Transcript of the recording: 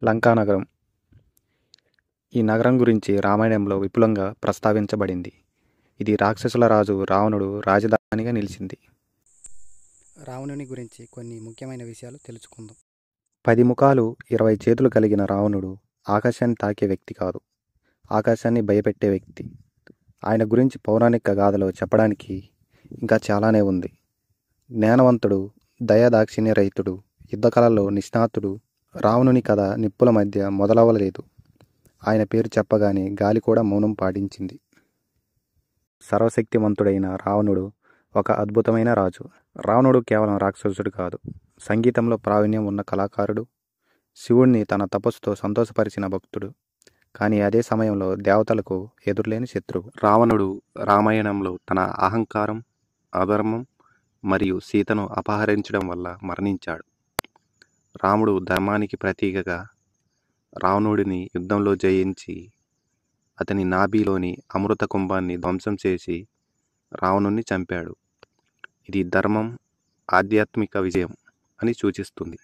లంకా నగరం. ఈ నగరం గురించి రామాయణంలో విపులంగా ప్రస్తావించబడింది. ఇది రాక్షసుల రాజు రావణుడు రాజధానిగా నిలిచింది. రావణుని గురించి కొన్ని ముఖ్యమైన విషయాలు తెలుసుకుందాం. 10 ముఖాలు 20 చేతులు కలిగిన రావణుడు ఆకాశాన్ని తాకే వ్యక్తి కాదు, ఆకాశాన్ని భయపెట్టే వ్యక్తి. ఆయన గురించి పౌరాణిక గాథలో చెప్పడానికి ఇంకా చాలానే ఉంది. జ్ఞానవంతుడు, దయాదాక్షిణ్య రహితుడు, యుద్ధకళలో నిష్ణాతుడు. రావణుని కథ నిప్పుల మధ్య మొదలవలేదు. ఆయన పేరు చెప్పగానే గాలి కూడా మౌనం పాటించింది. సర్వశక్తివంతుడైన రావణుడు ఒక అద్భుతమైన రాజు. రావణుడు కేవలం రాక్షసుడు కాదు, సంగీతంలో ప్రావీణ్యం ఉన్న కళాకారుడు, శివుణ్ణి తన తపస్సుతో సంతోషపరిచిన భక్తుడు. కానీ అదే సమయంలో దేవతలకు ఎదురులేని శత్రువు. రావణుడు రామాయణంలో తన అహంకారం, అధర్మం మరియు సీతను అపహరించడం వల్ల మరణించాడు. రాముడు ధర్మానికి ప్రతీకగా రావణుడిని యుద్ధంలో జయించి అతని నాభిలోని అమృత కుంభాన్ని ధ్వంసం చేసి రావణుణ్ణి చంపాడు. ఇది ధర్మం, ఆధ్యాత్మిక విజయం అని సూచిస్తుంది.